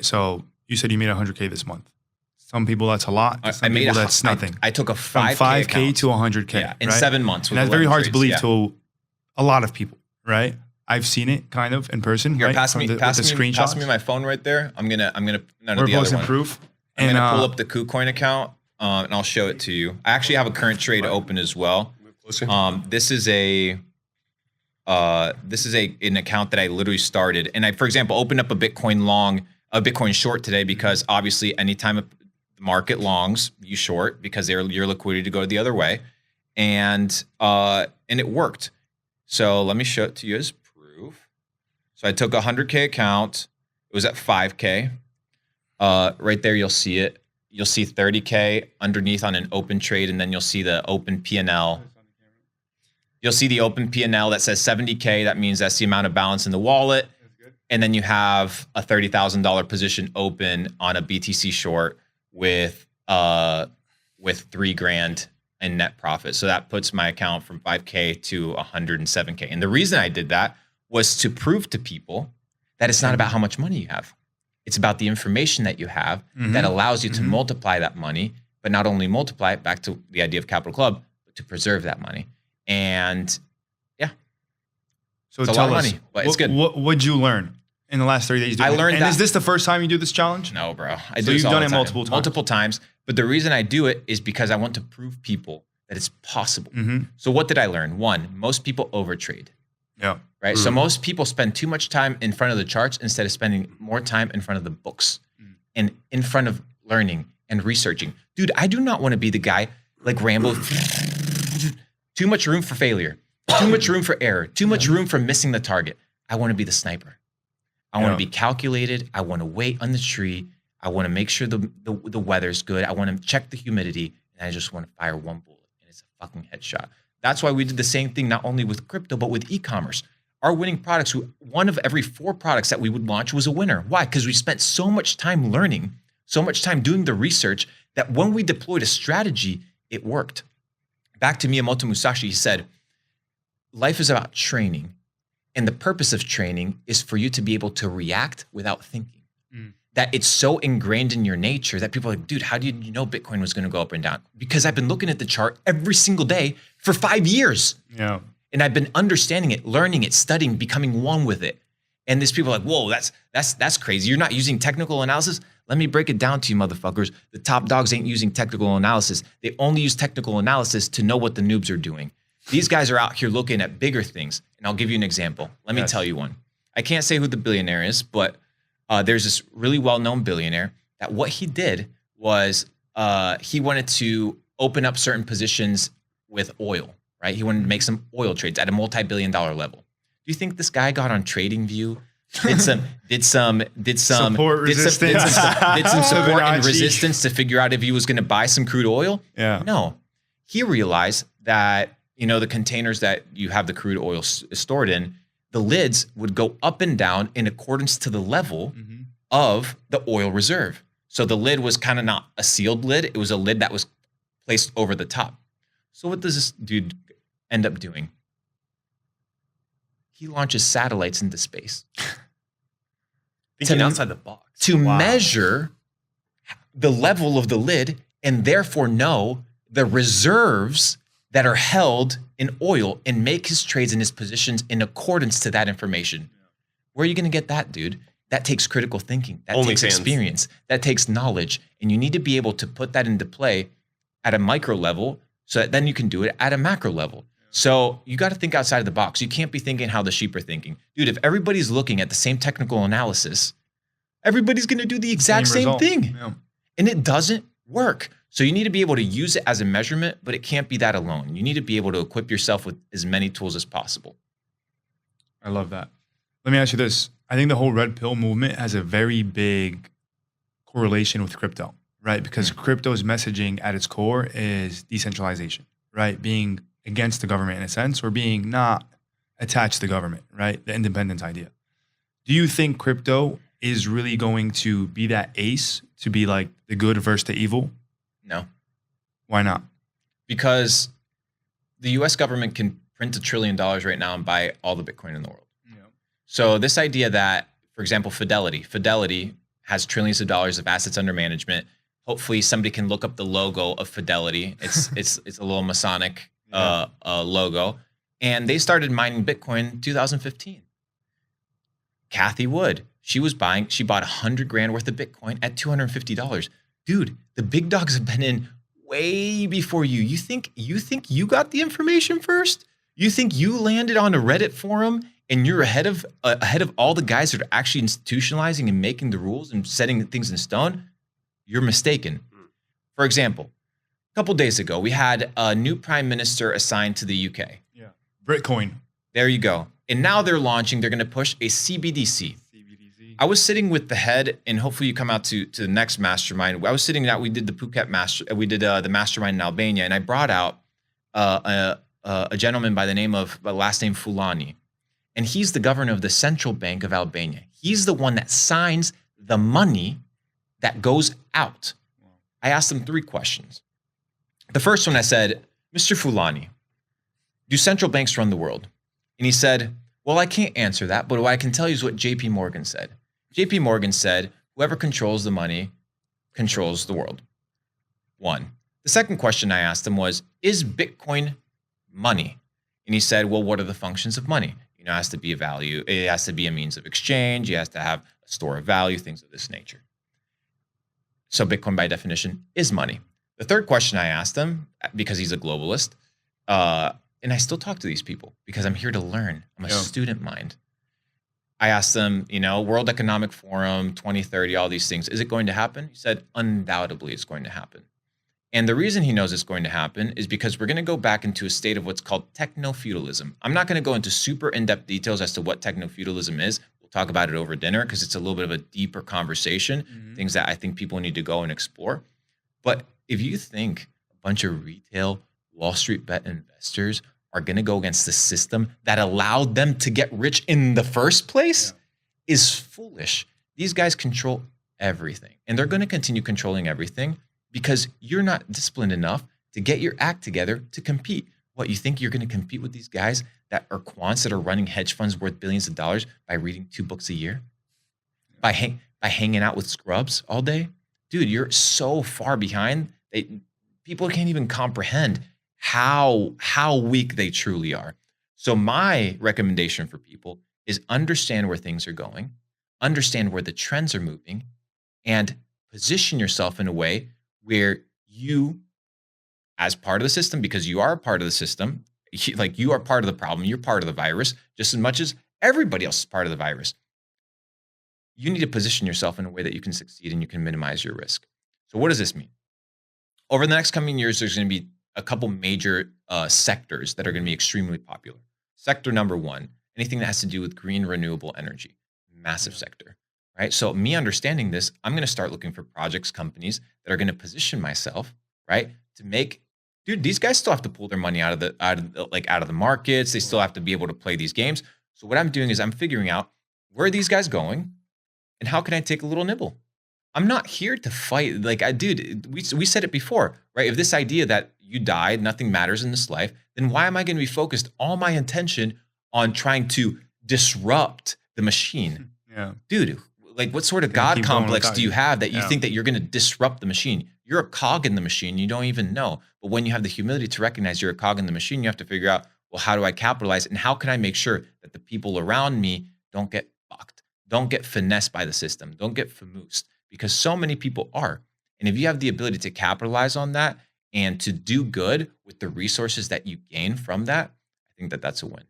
So you said you made 100K this month. Some people that's a lot. Some I people that's nothing. I took a From 5K 5K to 100K. in right? 7 months. And that's very hard to believe to a lot of people, right? I've seen it kind of in person. Here, right? pass me my phone right there. I'm gonna We're posting proof. I'm gonna pull up the KuCoin account and I'll show it to you. I actually have a current trade open as well. This is an account that I literally started, and I, for example, opened up a Bitcoin short today because obviously anytime the market longs, you short because your liquidity to go the other way, and it worked. So let me show it to you as proof. So I took a 100K account. It was at 5K. Right there, you'll see it. You'll see 30K underneath on an open trade, and then you'll see the open P&L. You'll see the open P&L that says 70K. That means that's the amount of balance in the wallet. And then you have a $30,000 position open on a BTC short with $3,000 in net profit. So that puts my account from 5K to 107K. And the reason I did that was to prove to people that it's not about how much money you have. It's about the information that you have that allows you to multiply that money, but not only multiply it, back to the idea of Capital Club, but to preserve that money. And yeah, so it's a lot of money, but it's good. What'd you learn in the last 30 days? I learned that. Is this the first time you do this challenge? No, bro. So you've done it multiple times. But the reason I do it is because I want to prove people that it's possible. So what did I learn? One, most people overtrade. Yeah. Right. So most people spend too much time in front of the charts instead of spending more time in front of the books and in front of learning and researching. Dude, I do not want to be the guy like Rambo. Too much room for failure, too much room for error, too much room for missing the target. I want to be the sniper. I want to be calculated. I want to wait on the tree. I want to make sure the weather's good. I want to check the humidity, and I just want to fire one bullet, and it's a fucking headshot. That's why we did the same thing, not only with crypto, but with e-commerce. Our winning products, one of every 4 products that we would launch was a winner. Why? Because we spent so much time learning, so much time doing the research that when we deployed a strategy, it worked. Back to Miyamoto Musashi, he said, life is about training. And the purpose of training is for you to be able to react without thinking. That it's so ingrained in your nature that people are like, dude, how did you know Bitcoin was going to go up and down? Because I've been looking at the chart every single day for 5 years. Yeah. And I've been understanding it, learning it, studying, becoming one with it. And these people are like, whoa, that's crazy. You're not using technical analysis? Let me break it down to you, motherfuckers. The top dogs ain't using technical analysis. They only use technical analysis to know what the noobs are doing. These guys are out here looking at bigger things. And I'll give you an example. Let me tell you one. I can't say who the billionaire is, but there's this really well-known billionaire that what he did was he wanted to open up certain positions with oil, right? He wanted to make some oil trades at a multi-billion-dollar level. Do you think this guy got on TradingView, did some support and resistance to figure out if he was going to buy some crude oil? Yeah. No. He realized that, the containers that you have the crude oil stored in, the lids would go up and down in accordance to the level of the oil reserve. So the lid was kind of not a sealed lid. It was a lid that was placed over the top. So what does this dude end up doing? He launches satellites into space. Thinking outside the box. To measure the level of the lid and therefore know the reserves that are held in oil and make his trades and his positions in accordance to that information. Where are you going to get that, dude? That takes critical thinking. That takes experience. That takes knowledge. And you need to be able to put that into play at a micro level so that then you can do it at a macro level. So you got to think outside of the box. You can't be thinking how the sheep are thinking. Dude, if everybody's looking at the same technical analysis, everybody's going to do the exact same thing. Yeah. And it doesn't work. So you need to be able to use it as a measurement, but it can't be that alone. You need to be able to equip yourself with as many tools as possible. I love that. Let me ask you this. I think the whole red pill movement has a very big correlation with crypto, right? Because crypto's messaging at its core is decentralization, right? Being against the government in a sense, or being not attached to the government, right? The independence idea. Do you think crypto is really going to be that ace to be like the good versus the evil? No. Why not? Because the US government can print $1 trillion right now and buy all the Bitcoin in the world. Yeah. So this idea that, for example, Fidelity has trillions of dollars of assets under management. Hopefully somebody can look up the logo of Fidelity. It's a little Masonic logo. And they started mining Bitcoin in 2015. Kathy Wood, she bought 100 grand worth of Bitcoin at $250. Dude, the big dogs have been in way before you. You think you got the information first? You think you landed on a Reddit forum and you're ahead of all the guys that are actually institutionalizing and making the rules and setting things in stone? You're mistaken. For example, a couple days ago, we had a new prime minister assigned to the UK. Yeah. Bitcoin. There you go. And now they're going to push a CBDC. I was sitting with the head, and hopefully you come out to the next mastermind. I was sitting out. We did the Phuket we did the mastermind in Albania, and I brought out a gentleman by the name of last name Fulani, and he's the governor of the Central Bank of Albania. He's the one that signs the money that goes out. I asked him 3 questions. The first one, I said, Mr. Fulani, do central banks run the world? And he said, well, I can't answer that, but what I can tell you is what JP Morgan said. JP Morgan said, whoever controls the money controls the world. 1. The second question I asked him was, is Bitcoin money? And he said, well, what are the functions of money? It has to be a value. It has to be a means of exchange. It has to have a store of value, things of this nature. So Bitcoin, by definition, is money. The third question I asked him, because he's a globalist, and I still talk to these people because I'm here to learn. I'm a student mind. I asked them, World Economic Forum, 2030, all these things. Is it going to happen? He said, undoubtedly it's going to happen. And the reason he knows it's going to happen is because we're going to go back into a state of what's called techno-feudalism. I'm not going to go into super in-depth details as to what techno-feudalism is. We'll talk about it over dinner because it's a little bit of a deeper conversation, things that I think people need to go and explore. But if you think a bunch of retail Wall Street bet investors are going to go against the system that allowed them to get rich in the first place, is foolish. These guys control everything, and they're going to continue controlling everything because you're not disciplined enough to get your act together to compete. What, you think you're going to compete with these guys that are quants that are running hedge funds worth billions of dollars by reading 2 books a year? By hanging out with scrubs all day? Dude, you're so far behind. People can't even comprehend how weak they truly are. So my recommendation for people is understand where things are going, understand where the trends are moving, and position yourself in a way where you, as part of the system, because you are a part of the system, like you are part of the problem, you're part of the virus, just as much as everybody else is part of the virus. You need to position yourself in a way that you can succeed and you can minimize your risk. So what does this mean? Over the next coming years, there's going to be a couple major sectors that are going to be extremely popular. Sector number 1, anything that has to do with green renewable energy, massive sector, right? So me understanding this, I'm going to start looking for projects, companies that are going to position myself, right, to make. Dude, these guys still have to pull their money out of the markets. They still have to be able to play these games. So what I'm doing is I'm figuring out where are these guys going, and how can I take a little nibble? I'm not here to fight. We said it before, right? If this idea that you died, nothing matters in this life, then why am I going to be focused all my attention on trying to disrupt the machine? Yeah. Dude, what sort of God complex do you have that you think that you're going to disrupt the machine? You're a cog in the machine. You don't even know. But when you have the humility to recognize you're a cog in the machine, you have to figure out, well, how do I capitalize? And how can I make sure that the people around me don't get fucked, don't get finessed by the system, don't get famoosed? Because so many people are. And if you have the ability to capitalize on that and to do good with the resources that you gain from that, I think that that's a win.